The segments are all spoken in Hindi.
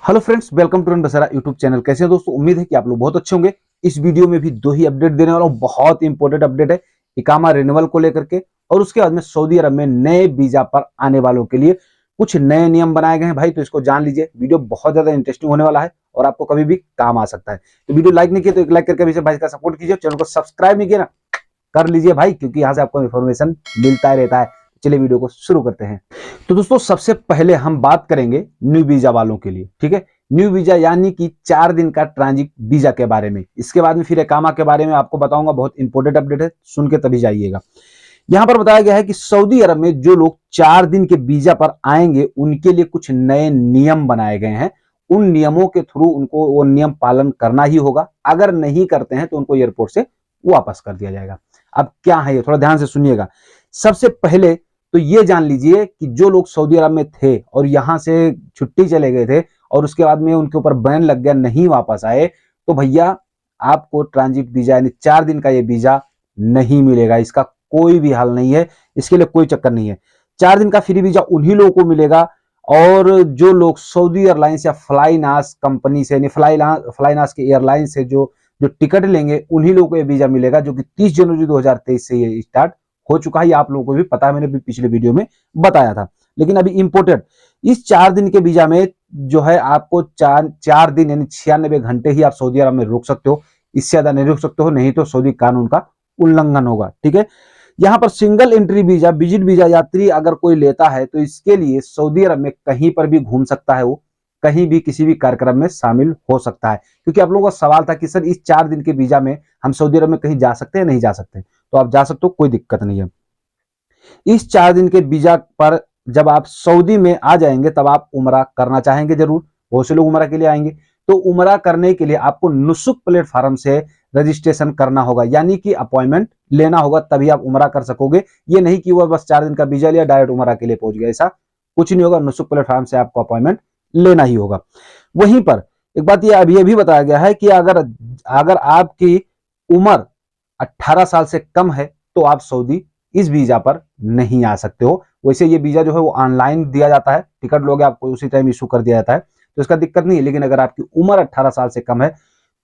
Hello friends, welcome to Basra YouTube channel. कैसे हैं दोस्तों? उम्मीद है कि आप लोग बहुत अच्छे होंगे। इस वीडियो में भी दो ही अपडेट देने वाला हूं। बहुत इंपॉर्टेंट अपडेट है इकामा रिन्यूअल को लेकर के, और उसके बाद में सऊदी अरब में नए वीजा पर आने वालों के लिए कुछ नए नियम बनाए गए हैं भाई, तो इसको जान लीजिए। वीडियो बहुत ज्यादा इंटरेस्टिंग होने वाला है और आपको कभी भी काम आ सकता है। तो वीडियो लाइक नहीं किया तो एक लाइक करके अभी भाई का सपोर्ट कीजिए। चैनल को सब्सक्राइब नहीं किया ना, कर लीजिए भाई, क्योंकि यहाँ से आपको इन्फॉर्मेशन मिलता ही रहता है। चलिए वीडियो को शुरू करते हैं। तो दोस्तों, सबसे पहले हम बात करेंगे न्यू वीजा वालों के लिए, ठीक है। न्यू वीजा यानी कि 4 दिन का ट्रांजिट वीजा के बारे में। इसके बाद में फिर इकामा के बारे में आपको बताऊंगा। बहुत इंपॉर्टेंट अपडेट है, सुन के तभी जाइएगा। यहां पर बताया गया है कि सऊदी अरब में जो लोग 4 दिन के वीजा पर आएंगे उनके लिए कुछ नए नियम बनाए गए हैं। उन नियमों के थ्रू उनको वो नियम पालन करना ही होगा। अगर नहीं करते हैं तो उनको एयरपोर्ट से वापस कर दिया जाएगा। अब क्या है ये, थोड़ा ध्यान से सुनिएगा। सबसे पहले तो ये जान लीजिए कि जो लोग सऊदी अरब में थे और यहां से छुट्टी चले गए थे और उसके बाद में उनके ऊपर बैन लग गया, नहीं वापस आए, तो भैया आपको ट्रांजिट वीजा यानी 4 दिन का ये वीजा नहीं मिलेगा। इसका कोई भी हल नहीं है, इसके लिए कोई चक्कर नहीं है। 4 दिन का फ्री वीजा उन्हीं लोगों को मिलेगा, और जो लोग सऊदी एयरलाइंस या फ्लाईनास कंपनी से यानी फ्लाईनास के एयरलाइन से जो टिकट लेंगे उन्हीं लोगों को ये वीजा मिलेगा, जो कि 30 जनवरी 2023 से ये स्टार्ट हो चुका है। ये आप लोगों को भी पता है, मैंने भी पिछले वीडियो में बताया था। लेकिन अभी इंपोर्टेंट, इस 4 दिन के वीजा में जो है आपको 4 दिन यानी 96 घंटे ही आप सऊदी अरब में रुक सकते हो। इससे ज्यादा नहीं रुक सकते हो, नहीं तो सऊदी कानून का उल्लंघन होगा, ठीक है। यहां पर single entry visa, visit visa यात्री अगर कोई लेता है तो इसके लिए सऊदी अरब में कहीं पर भी घूम सकता है, वो कहीं भी किसी भी कार्यक्रम में शामिल हो सकता है। क्योंकि आप लोगों का सवाल था कि सर इस 4 दिन के वीजा में हम सऊदी अरब में कहीं जा सकते हैं, नहीं जा सकते, तो आप जा सकते हो, कोई दिक्कत नहीं है। इस 4 दिन के वीजा पर जब आप सऊदी में आ जाएंगे तब आप उमरा करना चाहेंगे जरूर। बहुत से लोग उमरा के लिए आएंगे, तो उमरा करने के लिए आपको नुसुक प्लेटफॉर्म से रजिस्ट्रेशन करना होगा, यानी कि अपॉइंटमेंट लेना होगा, तभी आप उमरा कर सकोगे। ये नहीं कि वह बस 4 दिन का वीजा लिया डायरेक्ट उमरा के लिए पहुंच गया, ऐसा कुछ नहीं होगा। नुसुक प्लेटफॉर्म से आपको अपॉइंटमेंट लेना ही होगा। वहीं पर एक बात ये अभी भी बताया गया है कि अगर आपकी उम्र 18 साल से कम है तो आप सऊदी इस वीजा पर नहीं आ सकते हो। वैसे ये वीजा जो है वो ऑनलाइन दिया जाता है, टिकट लोगे आपको उसी टाइम इशू कर दिया जाता है, तो इसका दिक्कत नहीं है। लेकिन अगर आपकी उम्र 18 साल से कम है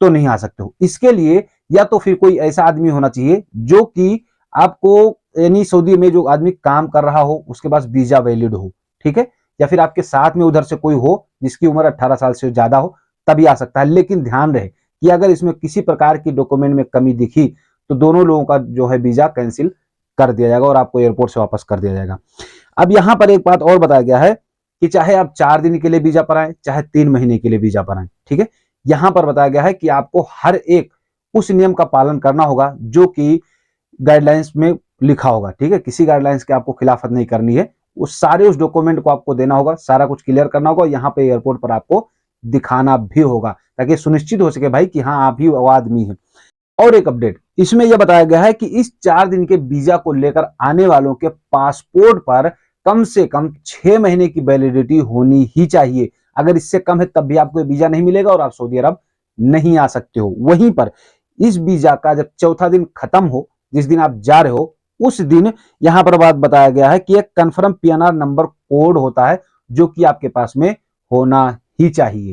तो नहीं आ सकते हो। इसके लिए या तो फिर कोई ऐसा आदमी होना चाहिए जो कि आपको यानी सऊदी में जो आदमी काम कर रहा हो उसके पास वीजा वैलिड हो, ठीक है। या फिर आपके साथ में उधर से कोई हो जिसकी उम्र 18 साल से ज्यादा हो, तभी आ सकता है। लेकिन ध्यान रहे कि अगर इसमें किसी प्रकार की डॉक्यूमेंट में कमी दिखी तो दोनों लोगों का जो है वीजा कैंसिल कर दिया जाएगा और आपको एयरपोर्ट से वापस कर दिया जाएगा। अब यहां पर एक बात और बताया गया है कि चाहे आप 4 दिन के लिए वीजा पर आए, चाहे 3 महीने के लिए वीजा पर आए, ठीक है। यहां पर बताया गया है कि आपको हर एक उस नियम का पालन करना होगा जो कि गाइडलाइंस में लिखा होगा, ठीक है। किसी गाइडलाइंस के आपको खिलाफत नहीं करनी है। उस डॉक्यूमेंट को आपको देना होगा, सारा कुछ क्लियर करना होगा। यहाँ पे एयरपोर्ट पर आपको दिखाना भी होगा ताकि सुनिश्चित हो सके भाई कि हाँ आप ही वो आदमी है। और एक अपडेट इसमें यह बताया गया है कि इस 4 दिन के वीजा को लेकर आने वालों के पासपोर्ट पर कम से कम 6 महीने की वैलिडिटी होनी ही चाहिए। अगर इससे कम है तब भी आपको वीजा नहीं मिलेगा और आप सऊदी अरब नहीं आ सकते हो। वहीं पर इस वीजा का जब चौथा दिन खत्म हो, जिस दिन आप जा रहे हो, उस दिन यहां पर बात बताया गया है कि एक कंफर्म पीएनआर नंबर कोड होता है जो कि आपके पास में होना ही चाहिए।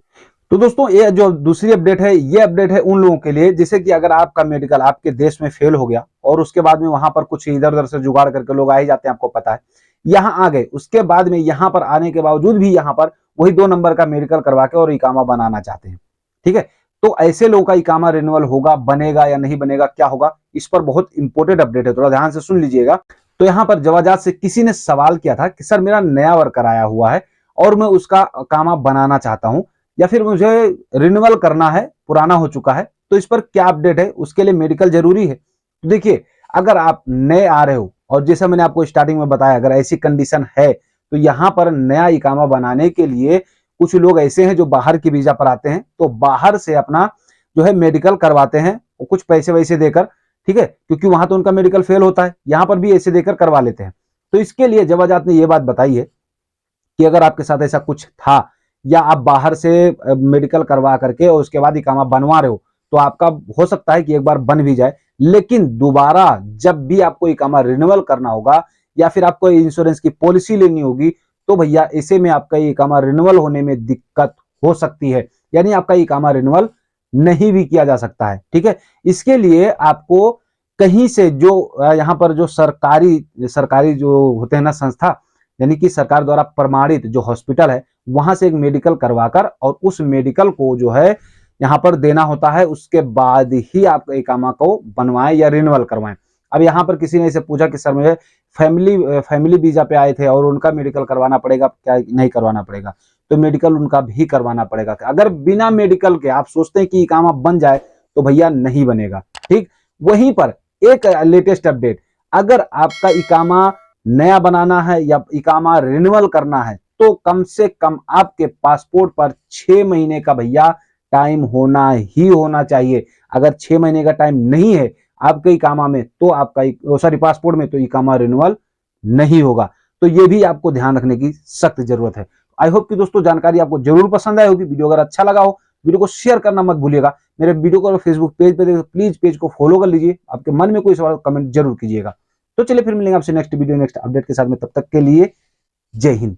तो दोस्तों, ये जो दूसरी अपडेट है, ये अपडेट है उन लोगों के लिए जैसे कि अगर आपका मेडिकल आपके देश में फेल हो गया और उसके बाद में वहां पर कुछ इधर उधर से जुगाड़ करके लोग आ ही जाते हैं, आपको पता है। यहां आ गए, उसके बाद में यहां पर आने के बावजूद भी यहां पर वही 2 नंबर का मेडिकल करवा के और इकामा बनाना चाहते हैं, ठीक है। तो ऐसे लोगों का इकामा रिन्यूअल होगा, बनेगा या नहीं बनेगा, क्या होगा, इस पर बहुत इंपॉर्टेंट अपडेट है, थोड़ा ध्यान से सुन लीजिएगा। तो यहां पर जवाजात से किसी ने सवाल किया था कि सर मेरा नया वर्कर आया हुआ है और मैं उसका इकामा बनाना चाहता हूं, या फिर मुझे रिन्यूअल करना है, पुराना हो चुका है, तो इस पर क्या अपडेट है, उसके लिए मेडिकल जरूरी है। तो देखिए, अगर आप नए आ रहे हो और जैसा मैंने आपको स्टार्टिंग में बताया, अगर ऐसी कंडीशन है तो यहां पर नया इकामा बनाने के लिए कुछ लोग ऐसे हैं जो बाहर की वीजा पर आते हैं, तो बाहर से अपना जो है मेडिकल करवाते हैं और कुछ पैसे वैसे देकर, ठीक है, क्योंकि वहां तो उनका मेडिकल फेल होता है, यहां पर भी ऐसे देकर करवा लेते हैं। तो इसके लिए जवाजात ने यह बात बताई है कि अगर आपके साथ ऐसा कुछ था या आप बाहर से मेडिकल करवा करके और उसके बाद इकामा बनवा रहे हो, तो आपका हो सकता है कि एक बार बन भी जाए, लेकिन दोबारा जब भी आपको इकामा रिन्यूअल करना होगा या फिर आपको इंश्योरेंस की पॉलिसी लेनी होगी, तो भैया ऐसे में आपका इकामा रिन्यूअल होने में दिक्कत हो सकती है, यानी आपका इकामा रिन्यूअल नहीं भी किया जा सकता है। ठीक है, इसके लिए आपको कहीं से जो यहाँ पर जो सरकारी सरकारी जो होते हैं ना संस्था, यानी कि सरकार द्वारा प्रमाणित जो हॉस्पिटल है, वहां से एक मेडिकल करवाकर और उस मेडिकल को जो है यहाँ पर देना होता है, उसके बाद ही आप इकामा को बनवाएं या रिन्यूअल करवाएं। अब यहाँ पर किसी ने इसे पूछा कि सर मुझे फैमिली वीजा पे आए थे और उनका मेडिकल करवाना पड़ेगा क्या, नहीं करवाना पड़ेगा? तो मेडिकल उनका भी करवाना पड़ेगा। अगर बिना मेडिकल के आप सोचते हैं कि इकामा बन जाए तो भैया नहीं बनेगा। ठीक, वहीं पर एक लेटेस्ट अपडेट, अगर आपका इकामा नया बनाना है या इकामा रिन्यूअल करना है तो कम से कम आपके पासपोर्ट पर 6 महीने का भैया टाइम होना ही होना चाहिए। अगर 6 महीने का टाइम नहीं है आपके इकामा में तो आपका सॉरी पासपोर्ट में, तो इकामा रिन्यूअल नहीं होगा। तो ये भी आपको ध्यान रखने की सख्त जरूरत है। आई होप कि दोस्तों जानकारी आपको जरूर पसंद आई होगी। वीडियो अगर अच्छा लगा हो वीडियो को शेयर करना मत भूलिएगा। मेरे वीडियो को फेसबुक पेज पे देखो, प्लीज पेज को फॉलो कर लीजिए। आपके मन में कोई सवाल कमेंट जरूर कीजिएगा। तो चलिए फिर मिलेंगे आपसे नेक्स्ट वीडियो नेक्स्ट अपडेट के साथ में, तब तक के लिए जय हिंद।